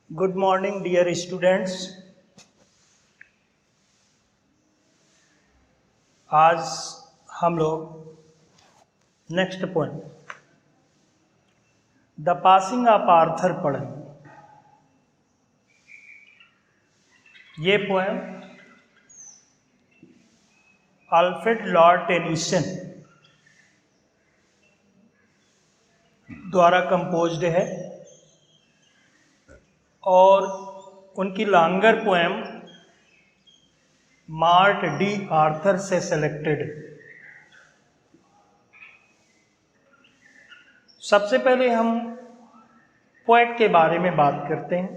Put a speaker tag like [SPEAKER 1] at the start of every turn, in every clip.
[SPEAKER 1] Good morning dear students. आज हम लोग next point the passing of Arthur पढ़ेंगे। ये पोएम अल्फ्रेड लॉर्ड टेनिसन द्वारा कंपोज्ड है और उनकी longer poem mart D Arthur से सेलेक्टेड है। सबसे पहले हम पोएट के बारे में बात करते हैं।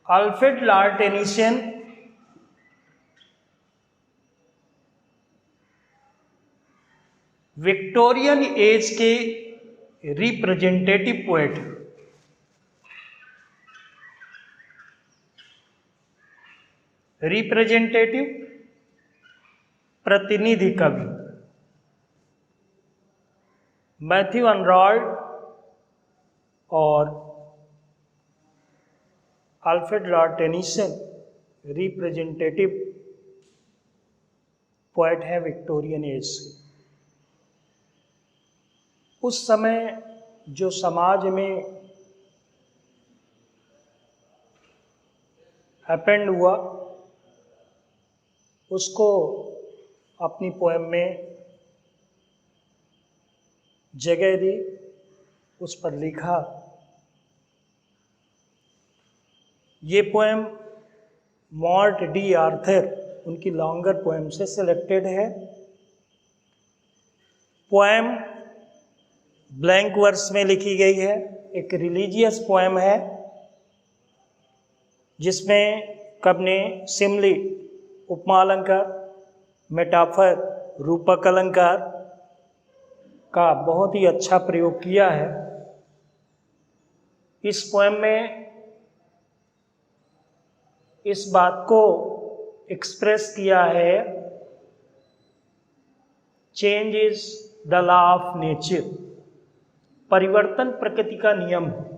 [SPEAKER 1] Alfred Lord Tennyson Victorian age के रिप्रेजेंटेटिव पोएट, रिप्रेजेंटेटिव प्रतिनिधि कवि मैथ्यू अनराल्ड और Alfred Lord Tennyson representative poet है विक्टोरियन एज से। उस समय जो समाज में हैपेंड हुआ उसको अपनी पोएम में जगह दी, उस पर लिखा। ये पोएम मार्ट डी आर्थर उनकी लॉन्गर पोएम से सिलेक्टेड है। पोएम ब्लैंक वर्स में लिखी गई है, एक रिलीजियस पोएम है जिसमें कवि ने सिमली, उपमा अलंकार, मेटाफर, रूपक अलंकार का बहुत ही अच्छा प्रयोग किया है। इस पोएम में इस बात को एक्सप्रेस किया है, change is the law of nature, परिवर्तन प्रकृति का नियम है।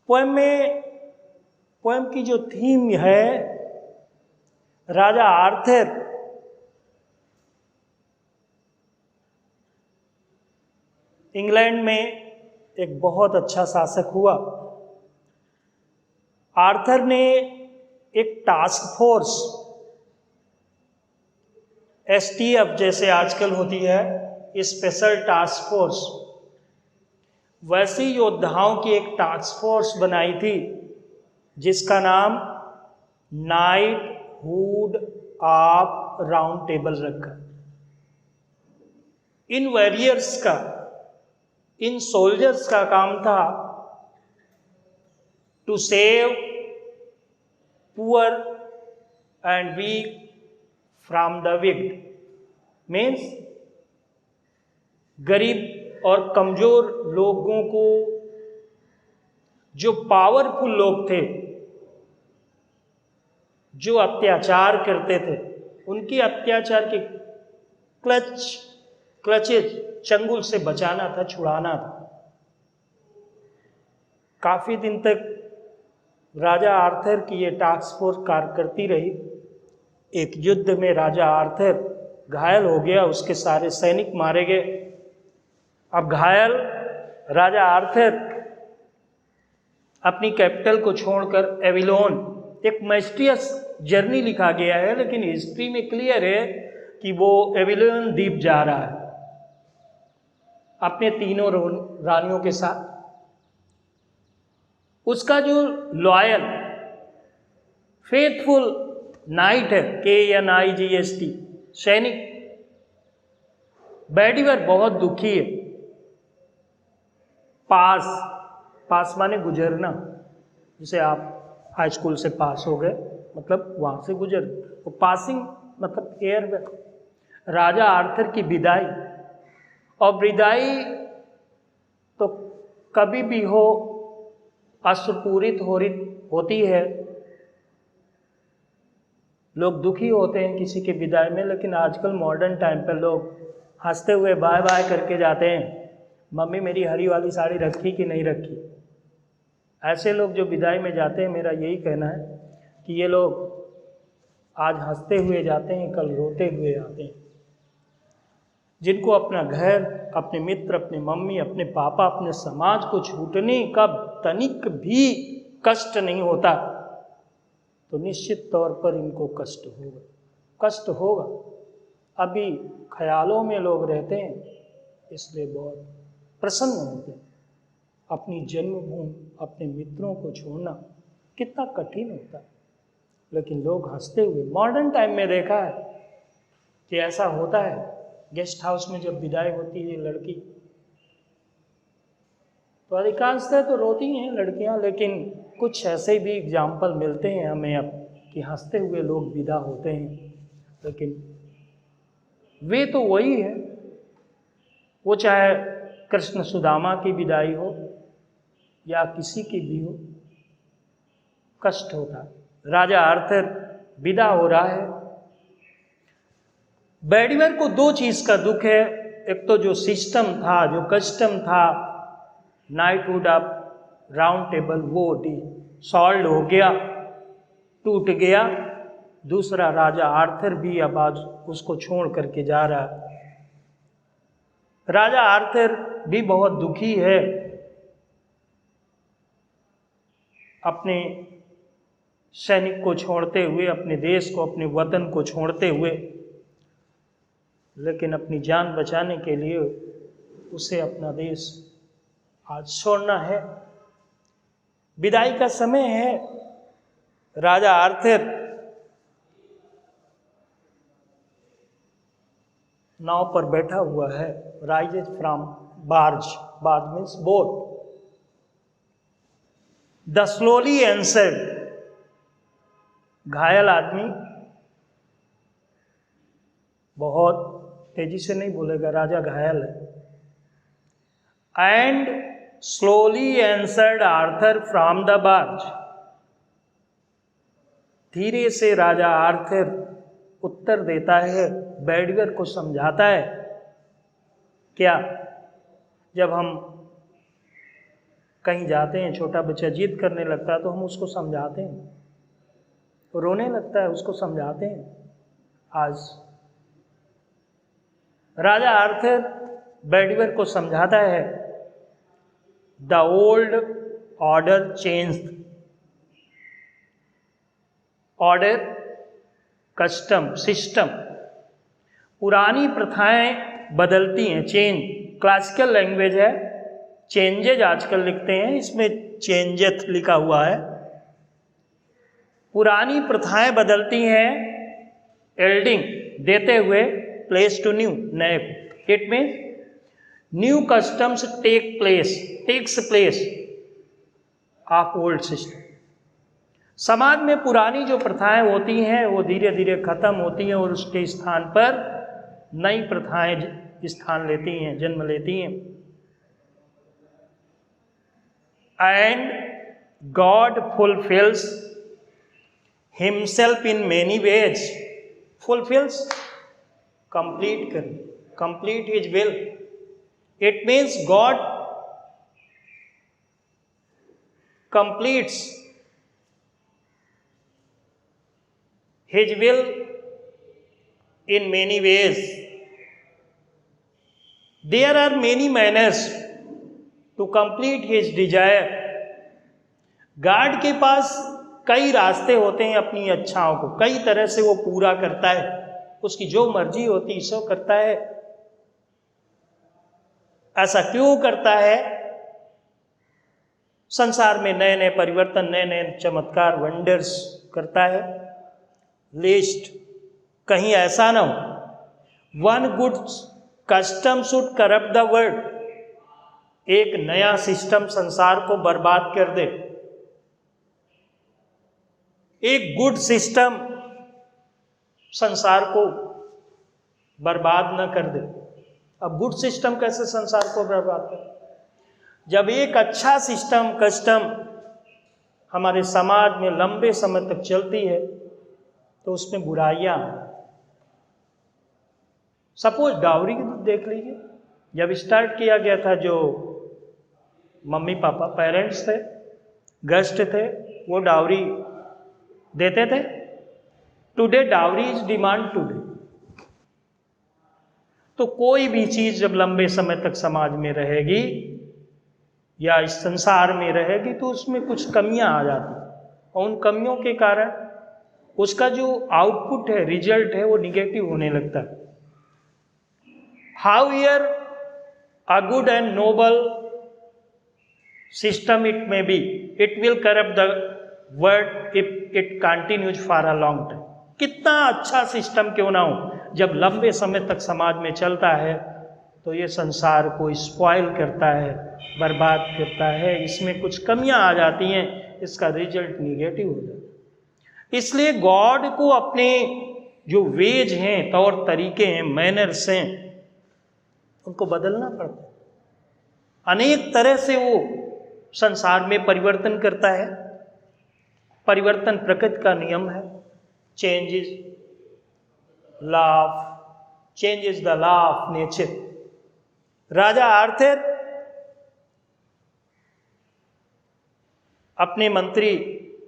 [SPEAKER 1] पोएम की जो थीम है, राजा आर्थर इंग्लैंड में एक बहुत अच्छा शासक हुआ। आर्थर ने एक टास्क फोर्स, एसटीएफ जैसे आजकल होती है, स्पेशल टास्क फोर्स, वैसी योद्धाओं की एक टास्क फोर्स बनाई थी जिसका नाम नाइटहुड ऑफ राउंड टेबल रखा। इन वॉरियर्स का, इन सोल्जर्स का काम था to save poor and weak from the wicked, means गरीब और कमजोर लोगों को, जो पावरफुल लोग थे, जो अत्याचार करते थे, उनकी अत्याचार के क्लचेज, चंगुल से बचाना था, छुड़ाना था। काफी दिन तक राजा आर्थर की ये टास्क फोर्स कार्य करती रही। एक युद्ध में राजा आर्थर घायल हो गया, उसके सारे सैनिक मारे गए। अब घायल राजा आर्थर अपनी कैपिटल को छोड़कर एविलोन, एक मिस्टीरियस जर्नी लिखा गया है लेकिन हिस्ट्री में क्लियर है कि वो एविलोन द्वीप जा रहा है अपने तीनों रानियों के साथ। उसका जो लॉयल फेथफुल नाइट है, KNIGST, सैनिक, बैडिवर बहुत दुखी है। पास माने गुजरना, जैसे आप हाई स्कूल से पास हो गए, मतलब वहां से गुजर, तो पासिंग मतलब एयर में। राजा आर्थर की विदाई, और विदाई तो कभी भी हो अश्रुपूरित होती है, लोग दुखी होते हैं किसी के विदाई में, लेकिन आजकल मॉडर्न टाइम पर लोग हंसते हुए बाय बाय करके जाते हैं। मम्मी मेरी हरी वाली साड़ी रखी कि नहीं रखी। ऐसे लोग जो विदाई में जाते हैं, मेरा यही कहना है कि ये लोग आज हंसते हुए जाते हैं, कल रोते हुए आते हैं। जिनको अपना घर, अपने मित्र, अपने मम्मी, अपने पापा, अपने समाज को छूटने का तनिक भी कष्ट नहीं होता, तो निश्चित तौर पर इनको कष्ट होगा, कष्ट होगा। अभी ख्यालों में लोग रहते हैं, इसलिए बहुत प्रसन्न होते हैं। अपनी जन्मभूमि, अपने मित्रों को छोड़ना कितना कठिन होता है, लेकिन लोग हंसते हुए, मॉडर्न टाइम में देखा है कि ऐसा होता है। गेस्ट हाउस में जब विदाई होती है लड़की, तो अधिकांशतः तो रोती हैं लड़कियां, लेकिन कुछ ऐसे भी एग्जाम्पल मिलते हैं हमें अब कि हंसते हुए लोग विदा होते हैं। लेकिन वे तो वही है, वो चाहे कृष्ण सुदामा की विदाई हो या किसी की भी हो, कष्ट होता है। राजा आर्थर विदा हो रहा है। बेडवेयर को दो चीज का दुख है। एक तो जो सिस्टम था, जो कस्टम था, नाइटहुड ऑफ राउंड टेबल, वो सॉल्व हो गया, टूट गया। दूसरा, राजा आर्थर भी अब आज उसको छोड़ करके जा रहा है। राजा आर्थर भी बहुत दुखी है अपने सैनिक को छोड़ते हुए, अपने देश को, अपने वतन को छोड़ते हुए, लेकिन अपनी जान बचाने के लिए उसे अपना देश आज छोड़ना है। विदाई का समय है। राजा आर्थर नाव पर बैठा हुआ है, rises from barge, barge means boat. The slowly answered, घायल आदमी बहुत तेजी से नहीं बोलेगा, राजा घायल है। And slowly answered Arthur from the barge, धीरे से राजा आर्थर उत्तर देता है, बेडवेयर को समझाता है। क्या, जब हम कहीं जाते हैं, छोटा बच्चा जिद करने लगता है तो हम उसको समझाते हैं, रोने लगता है, उसको समझाते हैं। आज राजा आर्थर बेडवेयर को समझाता है, the old order changed. Order, custom, system, पुरानी प्रथाएं बदलती हैं। चेंज क्लासिकल लैंग्वेज है, चेंजेज आजकल लिखते हैं, इसमें चेंजेथ लिखा हुआ है। पुरानी प्रथाएं बदलती हैं, एल्डिंग देते हुए, प्लेस टू न्यू, नए को। It means new customs takes place of old system. समाज में पुरानी जो प्रथाएं होती हैं वो धीरे धीरे खत्म होती हैं और उसके स्थान पर नई प्रथाएं स्थान लेती हैं, जन्म लेती हैं। And God fulfils himself in many ways. Fulfils, complete his will. It means God completes his will in many ways. There are many manners to complete his desire. God के पास कई रास्ते होते हैं अपनी इच्छाओं को, कई तरह से वो पूरा करता है, उसकी जो मर्जी होती है सो करता है। ऐसा क्यों करता है? संसार में नए नए परिवर्तन, नए नए चमत्कार, वंडर्स करता है। लिस्ट कहीं ऐसा ना हो, one good custom should corrupt the world. एक नया सिस्टम संसार को बर्बाद कर दे। एक गुड सिस्टम संसार को बर्बाद न कर दे। अब गुड सिस्टम कैसे संसार को बर्बाद करे? जब एक अच्छा सिस्टम, कस्टम हमारे समाज में लंबे समय तक चलती है तो उसमें बुराइयां, सपोज डाउरी की देख लीजिए, जब स्टार्ट किया गया था, जो मम्मी पापा पेरेंट्स थे, गेस्ट थे, वो डाउरी देते थे। Today dowry is demand today. तो कोई भी चीज जब लंबे समय तक समाज में रहेगी या इस संसार में रहेगी तो उसमें कुछ कमियां आ जाती, और उन कमियों के कारण उसका जो आउटपुट है, रिजल्ट है, वो निगेटिव होने लगता है। However a good and noble system it may be, it will corrupt the world if it continues for a long time. कितना अच्छा सिस्टम क्यों ना हो, जब लंबे समय तक समाज में चलता है तो ये संसार को स्पॉइल करता है, बर्बाद करता है। इसमें कुछ कमियां आ जाती हैं, इसका रिजल्ट निगेटिव हो जाता है। इसलिए गॉड को अपने जो वेज हैं, तौर तरीके हैं, मैनर्स हैं, उनको बदलना पड़ता है। अनेक तरह से वो संसार में परिवर्तन करता है। परिवर्तन प्रकृति का नियम है। Change is law of change is the law of nature. Raja Arthur अपने मंत्री,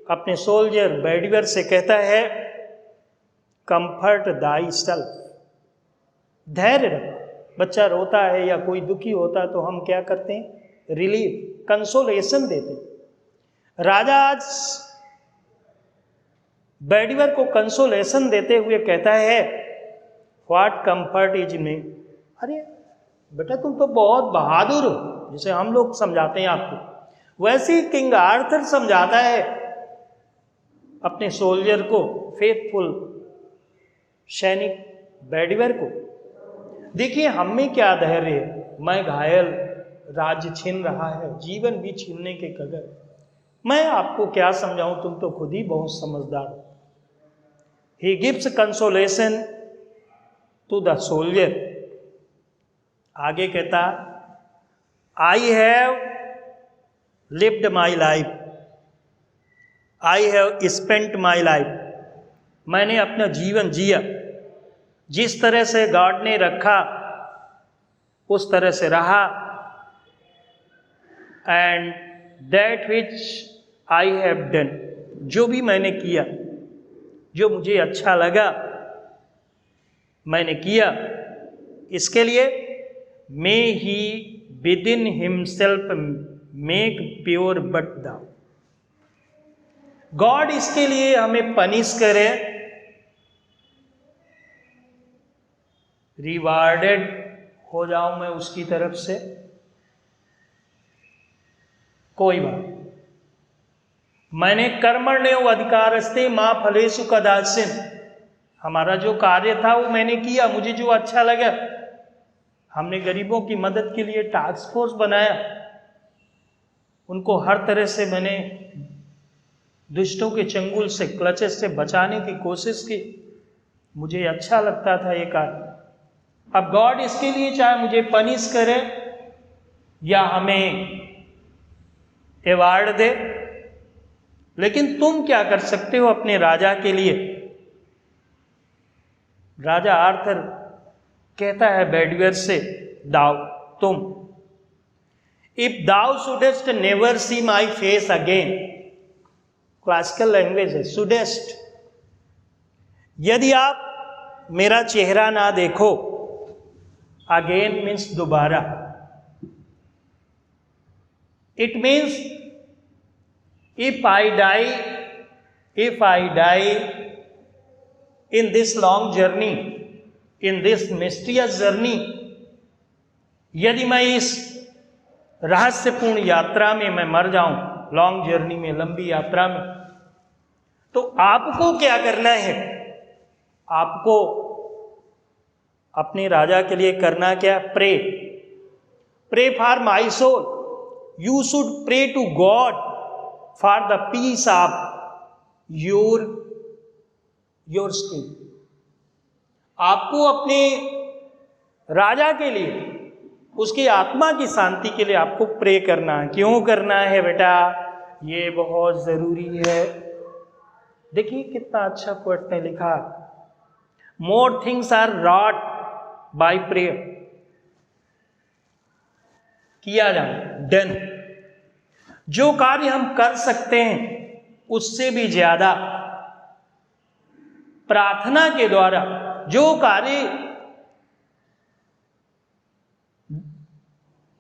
[SPEAKER 1] अपने सोल्जर बेडवेयर से कहता है, कंफर्ट दाई सेल्फ, धैर्य रख। बच्चा रोता है या कोई दुखी होता है तो हम क्या करते हैं? रिलीफ, कंसोलेशन देते हैं। राजा आज बेडवेयर को कंसोलेशन देते हुए कहता है, व्हाट कंफर्ट इज मी। अरे बेटा, तुम तो बहुत बहादुर हो, जिसे हम लोग समझाते हैं आपको, वैसे ही किंग आर्थर समझाता है अपने सोल्जर को, फेथफुल सैनिक बेडवेयर को। देखिए, हम में क्या धैर्य है। मैं घायल, राज्य छीन रहा है, जीवन भी छीनने के कगार। मैं आपको क्या समझाऊं, तुम तो खुद ही बहुत समझदार हो। He gives consolation to the soldier. आगे कहता, I have lived my life, I have spent my life. मैंने अपना जीवन जिया, जिस तरह से गॉड ने रखा उस तरह से रहा। And that which I have done, जो भी मैंने किया, जो मुझे अच्छा लगा मैंने किया। इसके लिए may he within himself make pure but thou. God इसके लिए हमें पनिश करे, रिवार्डेड हो जाऊं मैं उसकी तरफ से, कोई बात। मैंने कर्मण्यो अधिकारस्ते मां फलेषु कदाचिन। हमारा जो कार्य था वो मैंने किया, मुझे जो अच्छा लगा। हमने गरीबों की मदद के लिए टास्क फोर्स बनाया, उनको हर तरह से मैंने दुष्टों के चंगुल से, क्लचेस से बचाने की कोशिश की। मुझे अच्छा लगता था ये कार्य। अब गॉड इसके लिए चाहे मुझे पनिश करे या हमें अवार्ड दे, लेकिन तुम क्या कर सकते हो अपने राजा के लिए? राजा आर्थर कहता है बेडवेयर से, दाउ, तुम, if thou shouldest never see my face again. Classical language है, शुडेस्ट। यदि आप मेरा चेहरा ना देखो, अगेन मीन्स दोबारा। It means if I die in this long journey, in this mysterious journey, यदि मैं इस रहस्यपूर्ण यात्रा में मैं मर जाऊं, लॉन्ग जर्नी में, लंबी यात्रा में, तो आपको क्या करना है? आपको अपने राजा के लिए करना क्या? Pray for my soul. You should pray to God for the peace of your skin। आपको अपने राजा के लिए, उसकी आत्मा की शांति के लिए आपको प्रे करना है। क्यों करना है बेटा? ये बहुत जरूरी है। देखिए कितना अच्छा पोएट ने लिखा, more things are wrought by prayer. किया जाए, डन। जो कार्य हम कर सकते हैं उससे भी ज्यादा प्रार्थना के द्वारा जो कार्य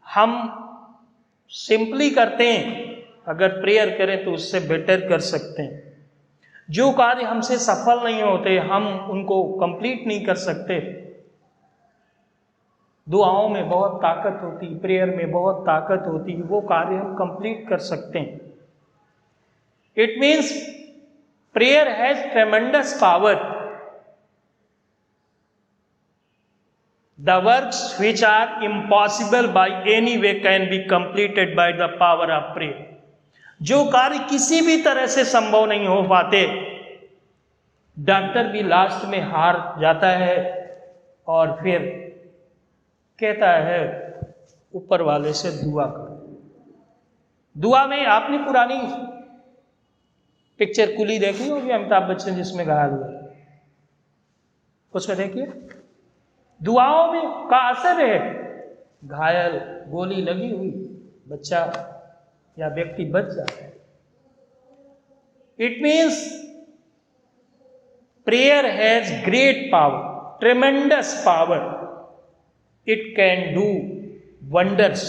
[SPEAKER 1] हम सिंपली करते हैं, अगर प्रेयर करें तो उससे बेटर कर सकते हैं। जो कार्य हमसे सफल नहीं होते, हम उनको कंप्लीट नहीं कर सकते, दुआओं में बहुत ताकत होती, प्रेयर में बहुत ताकत होती, वो कार्य हम कंप्लीट कर सकते हैं। It means prayer has ट्रेमेंडस power. The works which are impossible by any way can be completed by the power of prayer। जो कार्य किसी भी तरह से संभव नहीं हो पाते, डॉक्टर भी लास्ट में हार जाता है और फिर कहता है ऊपर वाले से दुआ करो। दुआ में आपने पुरानी पिक्चर कुली देखी होगी, अमिताभ बच्चन जिसमें घायल हुआ, उसमें देखिए दुआओं में का असर है। घायल, गोली लगी हुई बच्चा या व्यक्ति बच जाता है। It means prayer has great power, ट्रेमेंडस power, it can do wonders.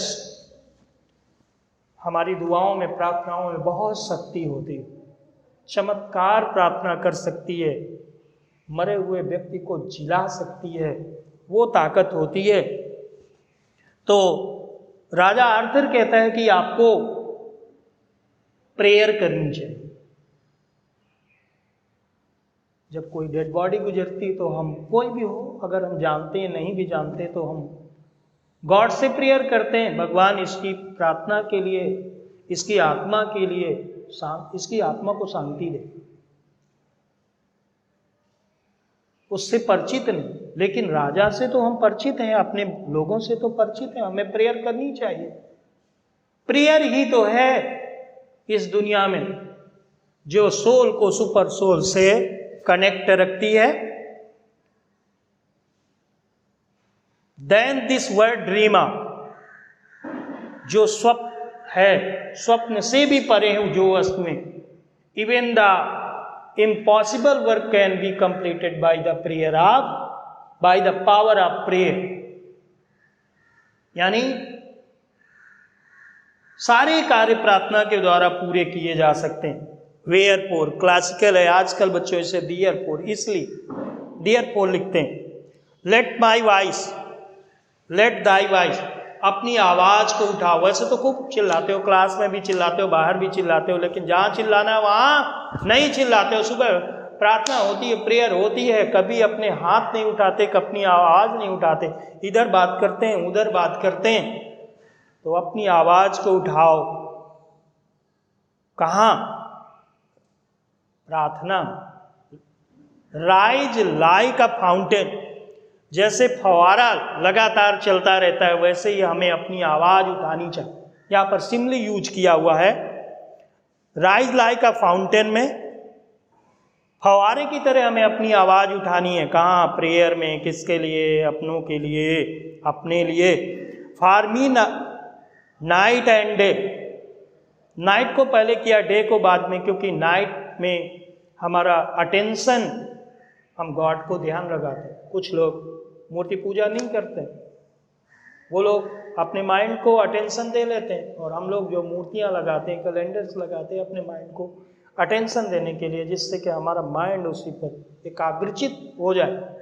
[SPEAKER 1] हमारी दुआओं में, प्रार्थनाओं में बहुत शक्ति होती है। चमत्कार प्रार्थना कर सकती है, मरे हुए व्यक्ति को जिला सकती है, वो ताकत होती है। तो राजा आर्थर कहता है कि आपको प्रेयर करनी चाहिए। जब कोई डेड बॉडी गुजरती तो हम, कोई भी हो, अगर हम जानते हैं नहीं भी जानते तो हम गॉड से प्रेयर करते हैं, भगवान इसकी प्रार्थना के लिए, इसकी आत्मा के लिए, इसकी आत्मा को शांति दे। उससे परिचित नहीं, लेकिन राजा से तो हम परिचित हैं, अपने लोगों से तो परिचित हैं, हमें प्रेयर करनी चाहिए। प्रेयर ही तो है इस दुनिया में जो सोल को सुपर सोल से कनेक्ट रखती है। देन दिस वर्ड ड्रीमा, जो स्वप्न है, स्वप्न से भी परे है जो वस्तुएं, even the impossible work can be completed by the power of prayer। यानी सारे कार्य प्रार्थना के द्वारा पूरे किए जा सकते हैं। वेयर फोर क्लासिकल है, आजकल बच्चों इसे डियर फोर, इसलिए डियर फोर लिखते हैं। Let my voice, let thy voice, अपनी आवाज को उठाओ। वैसे तो खूब चिल्लाते हो, क्लास में भी चिल्लाते हो, बाहर भी चिल्लाते हो, लेकिन जहां चिल्लाना है वहां नहीं चिल्लाते हो। सुबह प्रार्थना होती है, प्रेयर होती है, कभी अपने हाथ नहीं उठाते, अपनी आवाज नहीं उठाते, इधर बात करते हैं, उधर बात करते हैं। तो अपनी आवाज को उठाओ। कहां? प्रार्थना। राइज लाइक अ फाउंटेन, जैसे फवारा लगातार चलता रहता है, वैसे ही हमें अपनी आवाज उठानी चाहिए। यहां पर सिमली यूज किया हुआ है। राइज लाइक अ फाउंटेन में फवारे की तरह हमें अपनी आवाज उठानी है। कहाँ? प्रेयर में। किसके लिए? अपनों के लिए, अपने लिए। For me night and day, night को पहले किया, डे को बाद में, क्योंकि नाइट में हमारा अटेंशन, हम गॉड को ध्यान लगाते हैं। कुछ लोग मूर्ति पूजा नहीं करते, वो लोग अपने माइंड को अटेंशन दे लेते हैं, और हम लोग जो मूर्तियां लगाते हैं, कैलेंडर्स लगाते हैं अपने माइंड को अटेंशन देने के लिए, जिससे कि हमारा माइंड उसी पर एकाग्रचित हो जाए।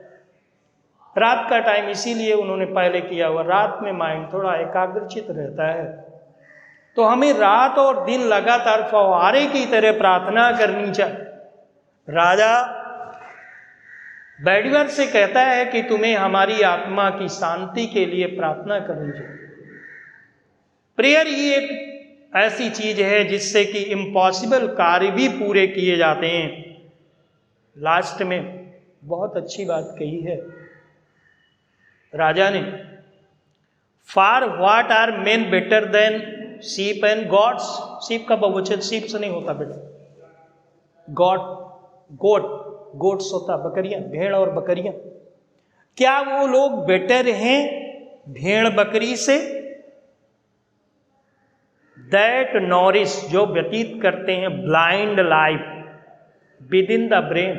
[SPEAKER 1] रात का टाइम इसीलिए उन्होंने पहले किया हुआ, रात में माइंड थोड़ा एकाग्रचित रहता है। तो हमें रात और दिन लगातार फव्वारे की तरह प्रार्थना करनी चाहिए। राजा बैडवर से कहता है कि तुम्हें हमारी आत्मा की शांति के लिए प्रार्थना करनी चाहिए। प्रेयर ही एक ऐसी चीज है जिससे कि इम्पॉसिबल कार्य भी पूरे किए जाते हैं। लास्ट में बहुत अच्छी बात कही है राजा ने, for what are men better than sheep and goats. Sheep का बहुवचन शीप से नहीं होता बेटा, गोट्स होता, बकरियां, भेड़ और बकरियां। क्या वो लोग बेटर हैं भेड़ बकरी से? दैट नॉरिश, जो व्यतीत करते हैं blind life with in the brain.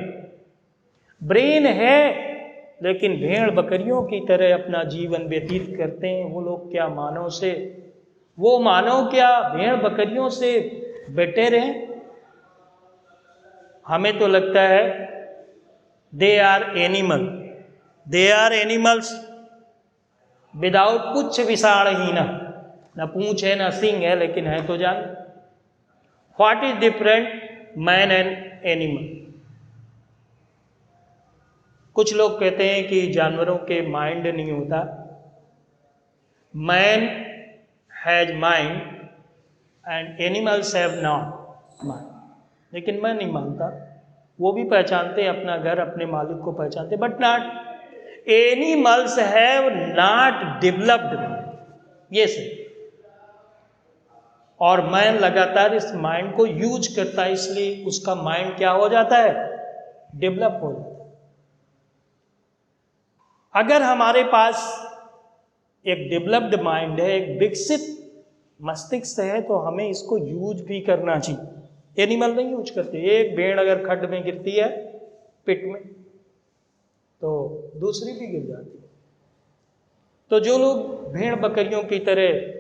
[SPEAKER 1] Brain है लेकिन भेड़ बकरियों की तरह अपना जीवन व्यतीत करते हैं। वो लोग क्या मानव से, वो मानव क्या भेड़ बकरियों से बेटर हैं? हमें तो लगता है they are animal, they are animals without पुच्छ विषाणहीन, न पूंछ है न सिंह है, लेकिन है तो जान। What is different man and animal? कुछ लोग कहते हैं कि जानवरों के माइंड नहीं होता, man has mind and animals have not mind. लेकिन मैं नहीं मानता, वो भी पहचानते हैं अपना घर, अपने मालिक को पहचानते, but not animals have not developed ये से। और मैन लगातार इस माइंड को यूज करता है, इसलिए उसका माइंड क्या हो जाता है? डेवलप हो जाता है। अगर हमारे पास एक डेवलप्ड माइंड है, एक विकसित मस्तिष्क है, तो हमें इसको यूज भी करना चाहिए। एनिमल नहीं यूज करते। एक भेड़ अगर खड्ड में गिरती है पिट में, तो दूसरी भी गिर जाती है। तो जो लोग भेड़ बकरियों की तरह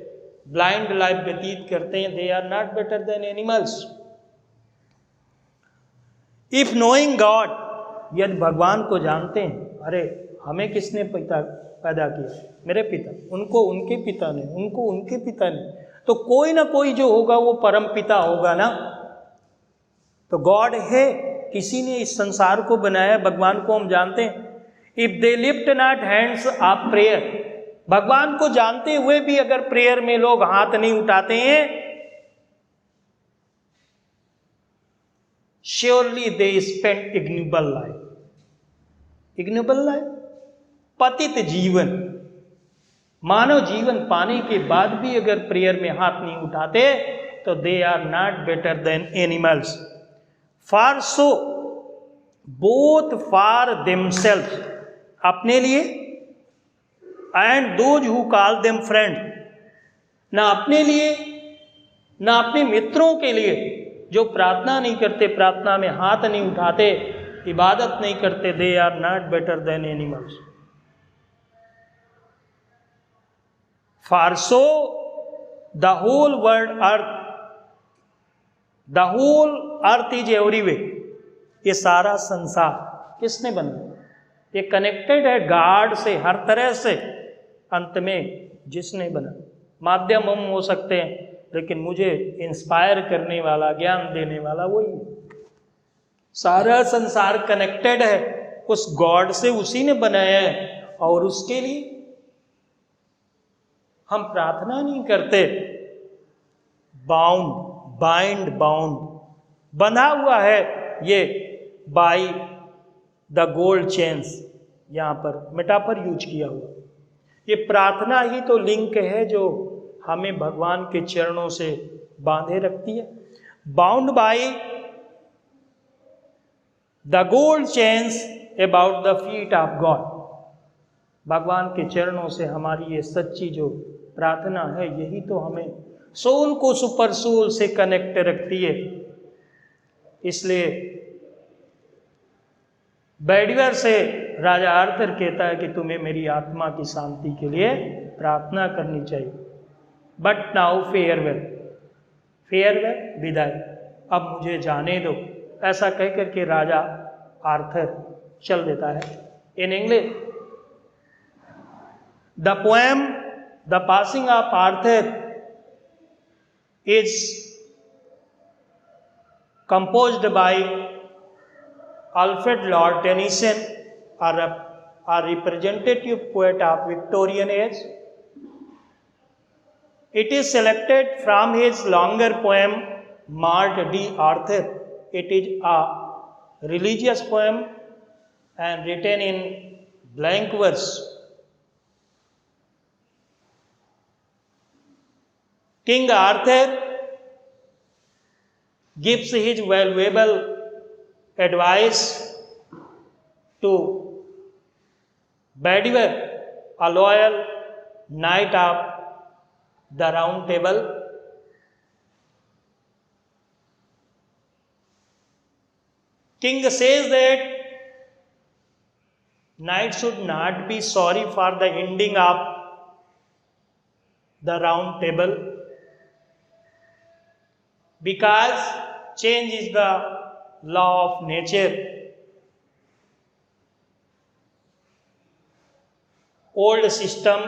[SPEAKER 1] ब्लाइंड लाइफ व्यतीत करते हैं, they are not better than animals. If knowing God, यदि भगवान को जानते हैं, अरे हमें किसने पैदा किया? मेरे पिता, उनको उनके पिता ने, उनको उनके पिता ने, तो कोई ना कोई जो होगा वो परम पिता होगा ना। तो गॉड है, किसी ने इस संसार को बनाया, भगवान को हम जानते हैं। If they lift not hands of prayer, भगवान को जानते हुए भी अगर प्रेयर में लोग हाथ नहीं उठाते हैं, surely they spend ignoble life. Ignoble life, पतित जीवन। मानव जीवन पाने के बाद भी अगर प्रेयर में हाथ नहीं उठाते, तो they are not better than animals. For so both for themselves, अपने लिए, and those who call them friend, ना अपने लिए ना अपने मित्रों के लिए जो प्रार्थना नहीं करते, प्रार्थना में हाथ नहीं उठाते, इबादत नहीं करते, they are not better than animals. For so the whole world earth, the whole earth is everyway, ये सारा संसार किसने बनाया? ये कनेक्टेड है गॉड से हर तरह से। अंत में जिसने बना, माध्यम हम हो सकते हैं, लेकिन मुझे इंस्पायर करने वाला, ज्ञान देने वाला वही है। सारा संसार कनेक्टेड है उस गॉड से, उसी ने बनाया है। और उसके लिए हम प्रार्थना नहीं करते। बाउंड, बाइंड, बाउंड, बंधा हुआ है ये बाई द गोल्ड चेन्स, यहां पर मेटाफर यूज किया हुआ। ये प्रार्थना ही तो लिंक है जो हमें भगवान के चरणों से बांधे रखती है। Bound by the gold chains about the feet of God, भगवान के चरणों से हमारी ये सच्ची जो प्रार्थना है, यही तो हमें सोल को सुपर सोल से कनेक्ट रखती है। इसलिए बैडवेयर से राजा आर्थर कहता है कि तुम्हें मेरी आत्मा की शांति के लिए प्रार्थना करनी चाहिए। बट नाउ फेयरवेल, फेयरवेल, विदाई, अब मुझे जाने दो, ऐसा कह करके राजा आर्थर चल देता है। In English, the poem the passing of Arthur is composed by Alfred Lord Tennyson, a representative poet of Victorian age. It is selected from his longer poem Maud D. Arthur. It is a religious poem and written in blank verse. King Arthur gives his valuable advice to Bedivere, a loyal knight of the Round Table. King says that knight should not be sorry for the ending of the round table, because change is the law of nature. Old system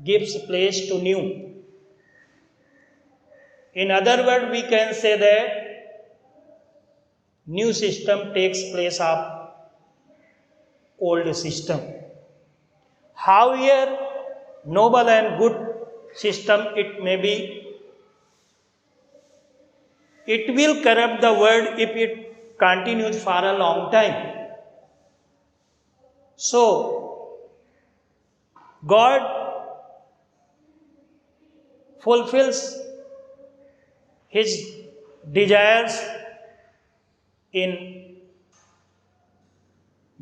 [SPEAKER 1] gives place to new. In other words, we can say that new system takes place of old system. However noble and good system it may be, it will corrupt the world if it continues for a long time. So, God fulfills His desires in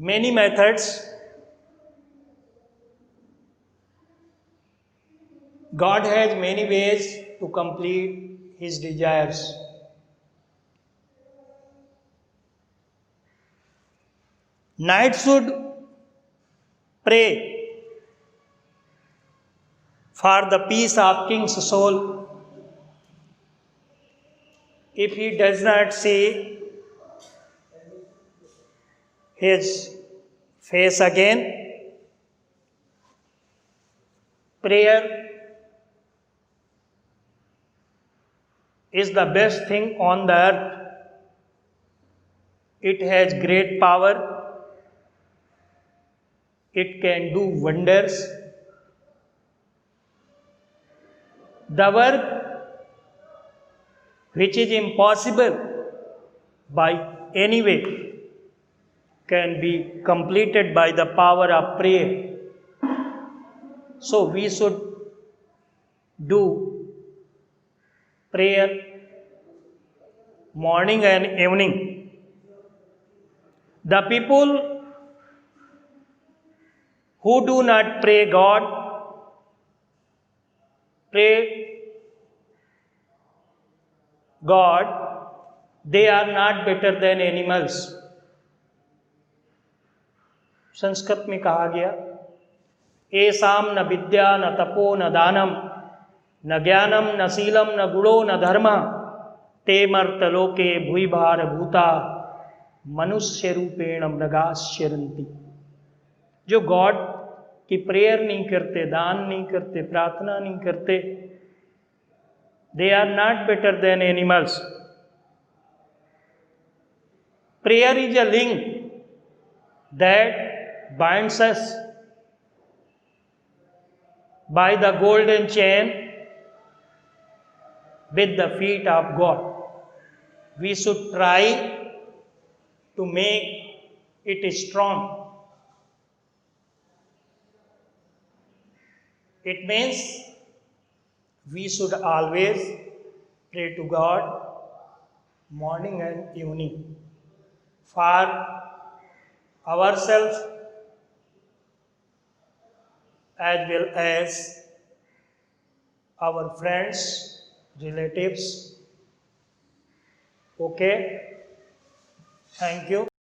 [SPEAKER 1] many methods. God has many ways to complete His desires. Knight should pray for the peace of king's soul. If he does not see his face again, prayer is the best thing on the earth. It has great power. It can do wonders. The work which is impossible by any way can be completed by the power of prayer. So we should do prayer morning and evening. The people who do not pray God, they are not better than animals. Sanskrit में कहा गया, एसाम न विद्या न तपो न दानम न ज्ञानम न शीलम न गुणो न धर्म ते मर्तलोके भूभार भूता मनुष्य रूपेण मृगाश्चरन्ति। जो गॉड की प्रेयर नहीं करते, दान नहीं करते, प्रार्थना नहीं करते, they are not better than animals. Prayer is a link that binds us by the golden chain with the feet of God. We should try to make it strong. It means we should always pray to God morning and evening for ourselves as well as our friends, relatives. Okay? Thank you.